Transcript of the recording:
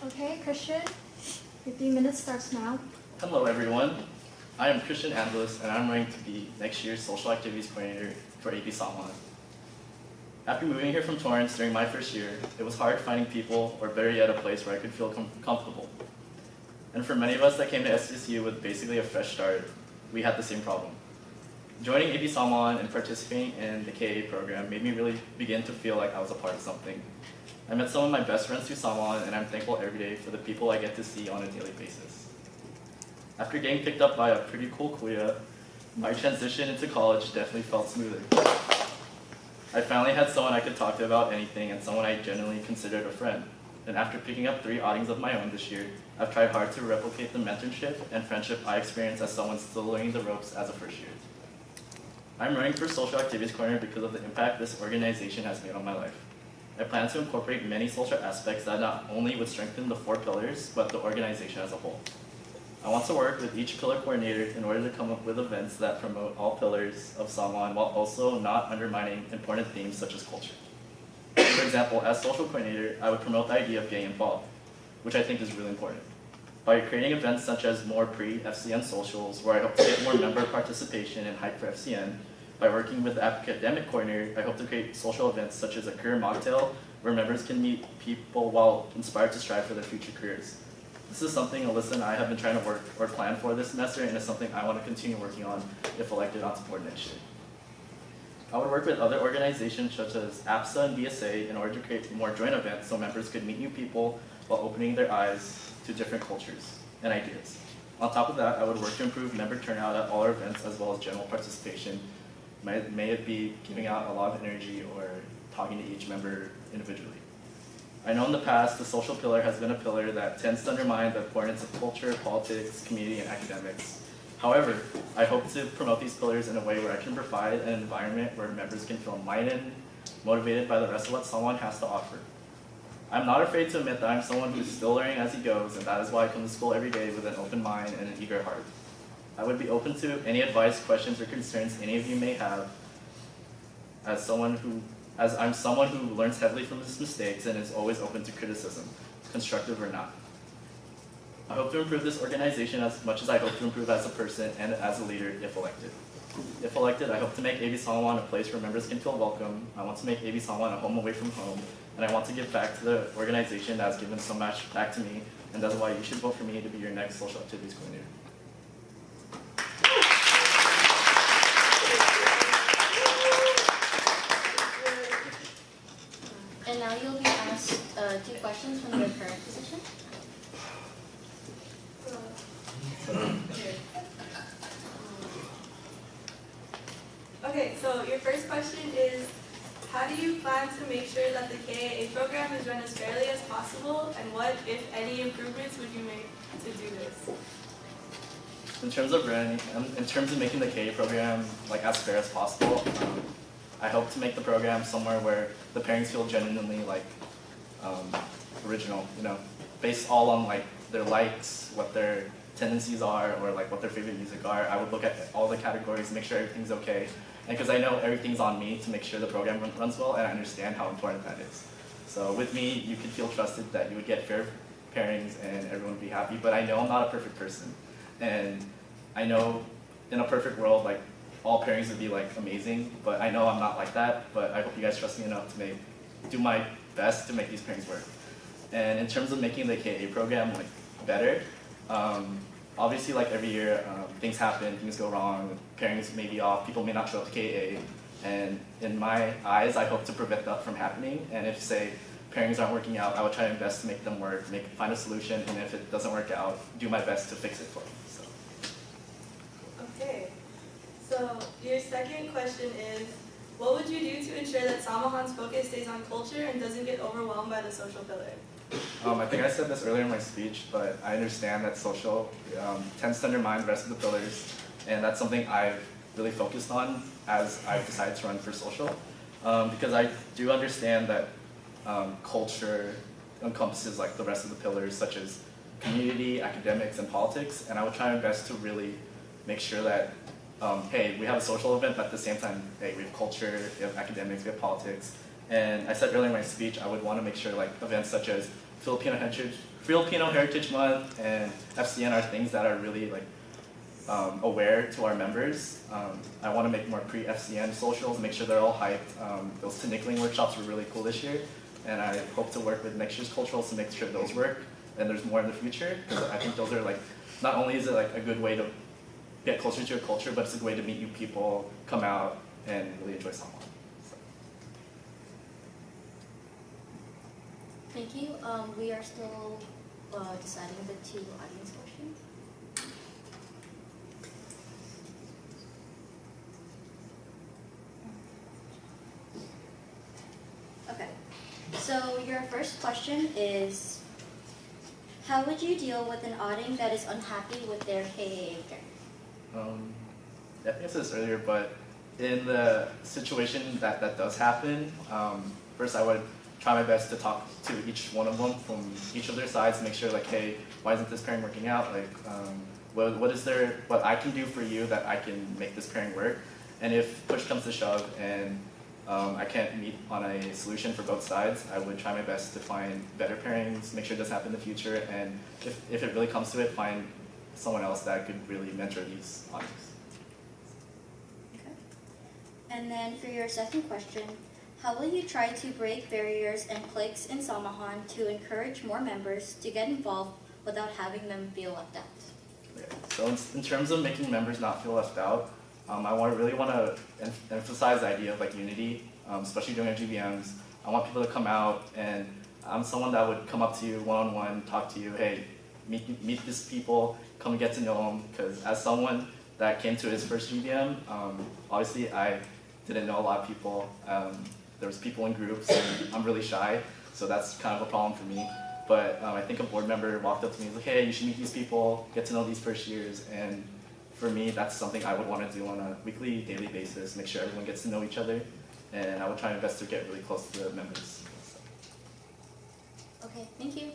Okay, Christian, your 3 minutes starts now. Hello everyone, I am Christain and I'm going to be next year's Social Activities Coordinator for AP Salmon. After moving here from Torrance during my first year, it was hard finding people, or better yet, a place where I could feel comfortable. And for many of us that came to SDSU with basically a fresh start, we had the same problem. Joining AP Salmon and participating in the KA program made me really begin to feel like I was a part of something. I met some of my best friends through Salmon, and I'm thankful every day for the people I get to see on a daily basis. After getting picked up by a pretty cool kuya, my transition into college definitely felt smoother. I finally had someone I could talk to about anything and someone I genuinely considered a friend. And after picking up 3 outings of my own this year, I've tried hard to replicate the mentorship and friendship I experienced as someone still learning the ropes as a first year. I'm running for Social Activities Coordinator because of the impact this organization has made on my life. I plan to incorporate many social aspects that not only would strengthen the 4 pillars, but the organization as a whole. I want to work with each pillar coordinator in order to come up with events that promote all pillars of Salmon while also not undermining important themes such as culture. For example, as social coordinator, I would promote the idea of getting involved, which I think is really important. By creating events such as more pre-FCN socials, where I hope to get more member participation and hype for FCN, by working with the academic coordinator, I hope to create social events such as a career mocktail, where members can meet people while inspired to strive for their future careers. This is something Alyssa and I have been trying to work or plan for this semester, and it's something I want to continue working on if elected onto board next year. I would work with other organizations such as APSA and BSA in order to create more joint events so members could meet new people while opening their eyes to different cultures and ideas. On top of that, I would work to improve member turnout at all our events as well as general participation. May it be giving out a lot of energy or talking to each member individually. I know in the past, the social pillar has been a pillar that tends to undermine the importance of culture, politics, community, and academics. However, I hope to promote these pillars in a way where I can provide an environment where members can feel enlightened, motivated by the rest of what someone has to offer. I'm not afraid to admit that I'm someone who's still learning as he goes, and that is why I come to school every day with an open mind and an eager heart. I would be open to any advice, questions, or concerns any of you may have as I'm someone who learns heavily from his mistakes and is always open to criticism, constructive or not. I hope to improve this organization as much as I hope to improve as a person and as a leader if elected. If elected, I hope to make AB Salmon a place where members can feel welcome. I want to make AB Salmon a home away from home, and I want to give back to the organization that has given so much back to me, and that's why you should vote for me to be your next social activities coordinator. And now you'll be asked 2 questions from your current position. Okay, so your first question is, how do you plan to make sure that the KAA program is run as fairly as possible, and what, if any, improvements would you make to do this? In terms of making the KA program like as fair as possible, I hope to make the program somewhere where the pairings feel genuinely like original, based all on like their likes, what their tendencies are, or like what their favorite music are. I would look at all the categories, make sure everything's okay, and because I know everything's on me to make sure the program runs well, and I understand how important that is. So with me, you can feel trusted that you would get fair pairings and everyone would be happy. But I know I'm not a perfect person, and I know in a perfect world, like all pairings would be like amazing, but I know I'm not like that. But I hope you guys trust me enough to do my best to make these pairings work. And in terms of making the KA program like better, obviously like every year things happen, things go wrong, pairings may be off, people may not show up to KA, and in my eyes I hope to prevent that from happening. And if say pairings aren't working out, I would try my best to make them work, find a solution, and if it doesn't work out, do my best to fix it for them. So. Okay, so your second question is, what would you do to ensure that Samahan's focus stays on culture and doesn't get overwhelmed by the social pillar? I think I said this earlier in my speech, but I understand that social tends to undermine the rest of the pillars, and that's something I've really focused on as I've decided to run for social, because I do understand that culture encompasses like the rest of the pillars, such as community, academics, and politics, and I would try my best to really make sure that, hey, we have a social event, but at the same time, hey, we have culture, we have academics, we have politics. And I said earlier in my speech, I would want to make sure like events such as Filipino Heritage Month and FCN are things that are really like aware to our members. I want to make more pre-FCN socials, make sure they're all hyped. Those Tinikling workshops were really cool this year, and I hope to work with next year's culturals to make sure those work, and there's more in the future, because I think those are like, not only is it like a good way to get closer to your culture, but it's a good way to meet new people, come out, and really enjoy Samoa. So. Thank you. We are still deciding the 2 audience questions. Okay. So your first question is, how would you deal with an outing that is unhappy with their KAA gang? I think I said this earlier, but in the situation that does happen, first I would try my best to talk to each one of them from each of their sides, make sure like, hey, why isn't this pairing working out? Like, what I can do for you that I can make this pairing work? And if push comes to shove and I can't meet on a solution for both sides, I would try my best to find better pairings, make sure it doesn't happen in the future, and if it really comes to it, find someone else that could really mentor these audiences. Okay. And then for your second question, how will you try to break barriers and cliques in Samahan to encourage more members to get involved without having them feel left out? Okay. So in terms of making members not feel left out, I really want to emphasize the idea of like unity, especially during our GBMs. I want people to come out, and I'm someone that would come up to you one-on-one, talk to you, hey, meet these people, come and get to know them, because as someone that came to his first GBM, obviously I didn't know a lot of people. There was people in groups, and I'm really shy, so that's kind of a problem for me. But I think a board member walked up to me and was like, hey, you should meet these people, get to know these first years, and for me, that's something I would want to do on a weekly, daily basis, make sure everyone gets to know each other, and I would try my best to get really close to the members. Okay, thank you.